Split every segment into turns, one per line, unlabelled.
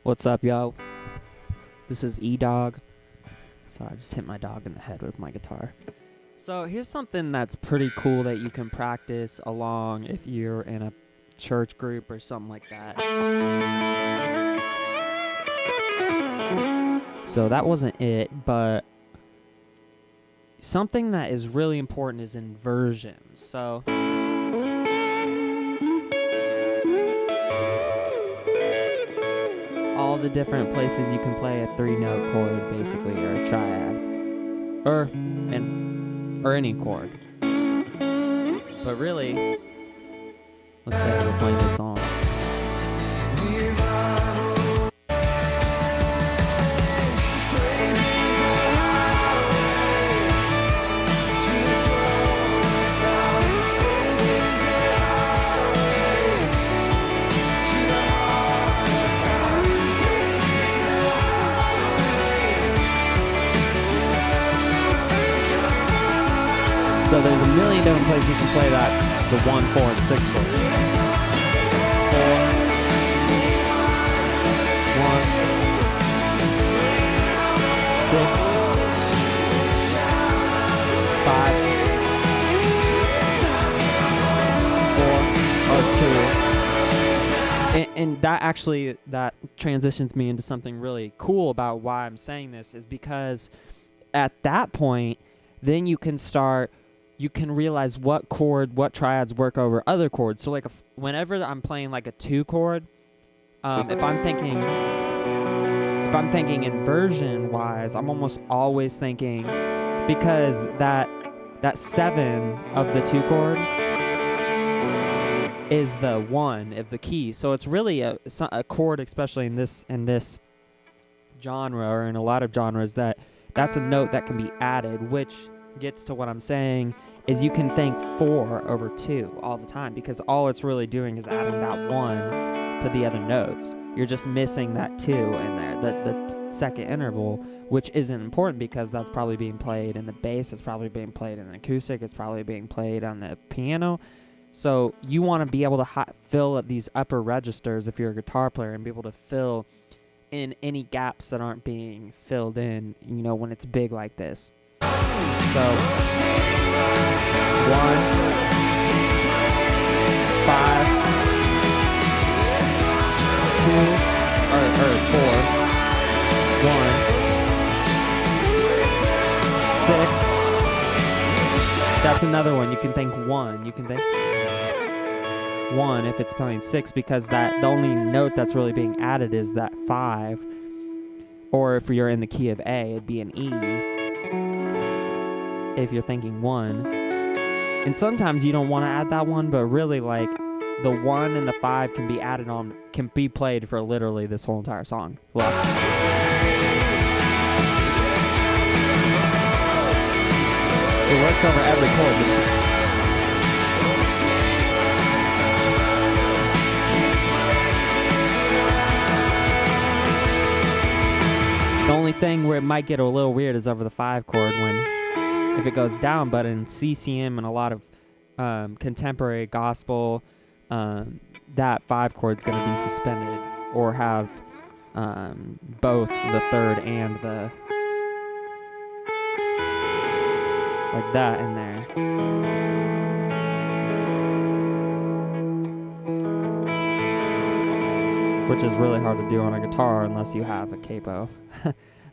What's up, yo? This is E-Dog. Sorry, I just hit my dog in the head with my guitar. So here's something that's pretty cool that you can practice along if you're in a church group or something like that. So that wasn't it, but something that is really important is inversions. So all the different places you can play a 3-note chord, basically, or a triad, or any chord. But really, let's say we're playing this song. So there's a million different places you can play that, the 1, 4, and 6 chord. 4, 1, 6, 5, 4, or 2. And that actually, that transitions me into something really cool about why I'm saying this, is because at that point, then you can realize what triads work over other chords. So like whenever I'm playing like a 2 chord, if I'm thinking inversion wise, I'm almost always thinking, because that 7 of the 2 chord is the 1 of the key. So it's really a chord, especially in this genre, or in a lot of genres, that's a note that can be added, which gets to what I'm saying is you can think 4 over 2 all the time, because all it's really doing is adding that 1 to the other notes. You're just missing that 2 in there, the second interval, which isn't important because that's probably being played in the bass, it's probably being played in the acoustic, it's probably being played on the piano. So you want to be able to fill these upper registers if you're a guitar player, and be able to fill in any gaps that aren't being filled in, when it's big like this. So 1, 2, or 4, 1, 6. That's another one. You can think 1. You can think 1 if it's playing 6, because the only note that's really being added is that 5. Or if you're in the key of A, it'd be an E. If you're thinking 1. And sometimes you don't want to add that 1, but really, like, the 1 and the 5 can be added on, can be played for literally this whole entire song. Well, it works over every chord. The only thing where it might get a little weird is over the 5 chord if it goes down, but in CCM and a lot of contemporary gospel, that 5 chord's going to be suspended, or have both the 3rd and the, like that in there. Which is really hard to do on a guitar unless you have a capo.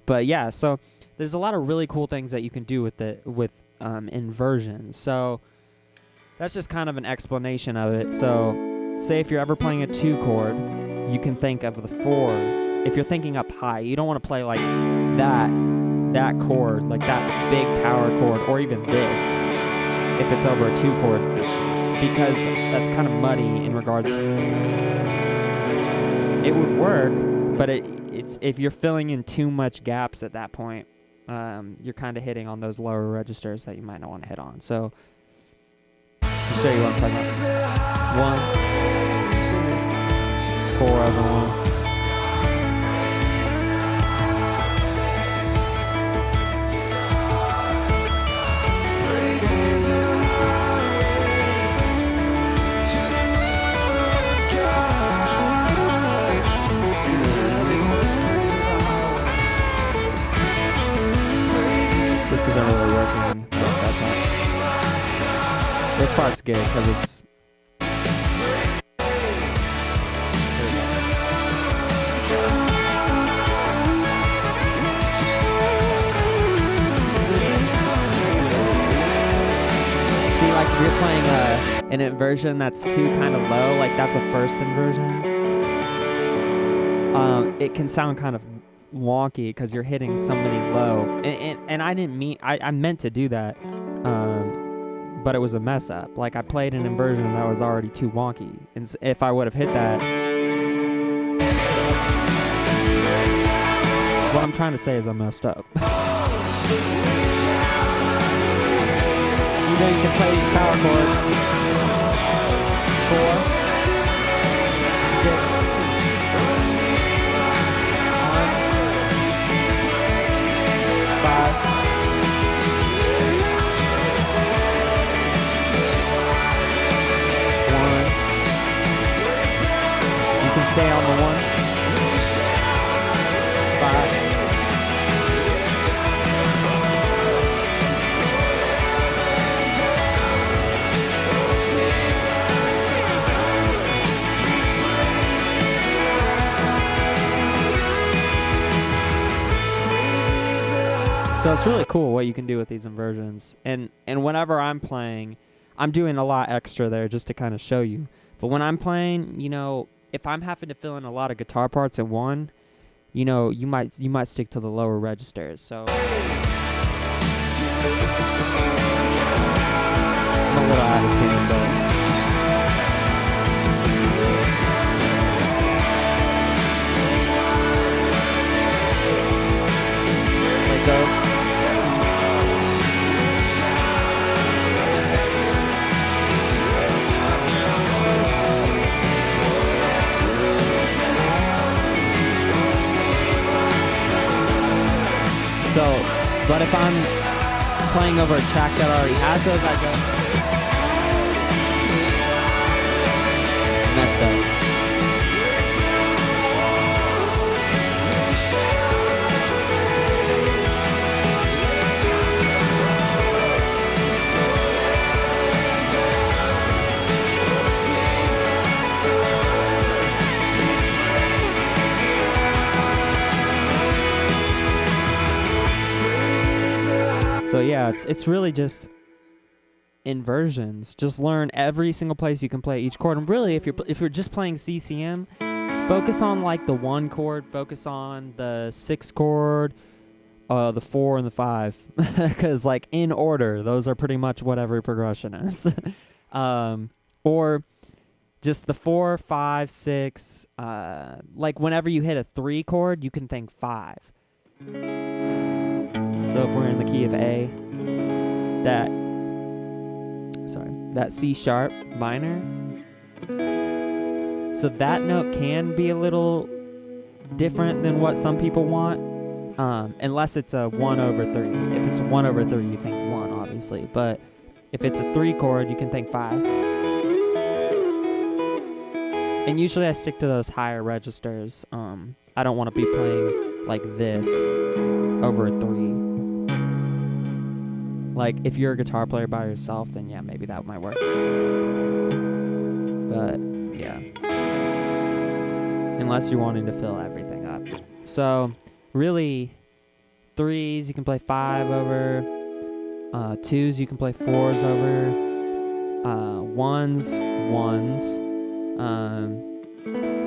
But yeah, so there's a lot of really cool things that you can do with inversions. So that's just kind of an explanation of it. So say if you're ever playing a 2 chord, you can think of the 4. If you're thinking up high, you don't want to play like that chord, like that big power chord, or even this if it's over a 2 chord, because that's kind of muddy in regards to, it would work, but it's if you're filling in too much gaps at that point, you're kind of hitting on those lower registers that you might not want to hit on. So I'll show you what I'm talking about. 1, 4 over 1. This part's good because it's. See, like if you're playing an inversion that's too kind of low, like that's a first inversion, it can sound kind of wonky because you're hitting so many low. And I didn't mean, I meant to do that, but it was a mess up. Like I played an inversion that was already too wonky. And if I would have hit that, what I'm trying to say is I messed up. You know you can play these power chords. 4, 6, 1, 5. You can stay on the 1. 5. So it's really cool what you can do with these inversions. And whenever I'm playing, I'm doing a lot extra there just to kind of show you. But when I'm playing, you know, if I'm having to fill in a lot of guitar parts in one, you know, you might stick to the lower registers. So I'm a little out of tune, but there it goes. So, but if I'm playing over a track that already has those, I go messed up. So yeah, it's really just inversions. Just learn every single place you can play each chord. And really, if you're just playing CCM, focus on like the 1 chord, focus on the 6 chord, the 4 and the 5, because like in order, those are pretty much what every progression is. Or just the 4, 5, 6. Like whenever you hit a 3 chord, you can think 5. So if we're in the key of A, that C sharp minor, so that note can be a little different than what some people want, unless it's a 1/3. If it's 1/3, you think 1, obviously, but if it's a 3 chord, you can think 5. And usually I stick to those higher registers. I don't want to be playing like this over a 3. Like, if you're a guitar player by yourself, then yeah, maybe that might work. But, yeah. Unless you're wanting to fill everything up. So, really, 3s, you can play 5 over. 2s, you can play 4s over. 1s.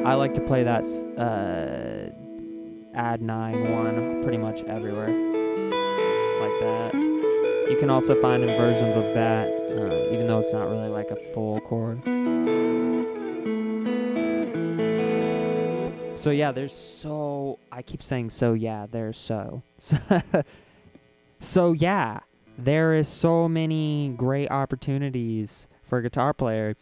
I like to play that add 9-1 pretty much everywhere. Like that. You can also find inversions of that, even though it's not really like a full chord. So yeah, I keep saying so yeah, there's so. So yeah, there is so many great opportunities for a guitar player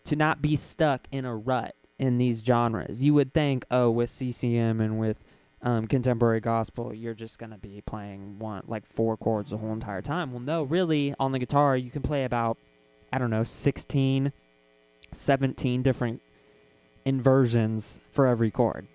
to not be stuck in a rut in these genres. You would think, oh, with CCM and with contemporary gospel, you're just going to be playing 4 chords the whole entire time. Well, no, really, on the guitar, you can play about, 16, 17 different inversions for every chord.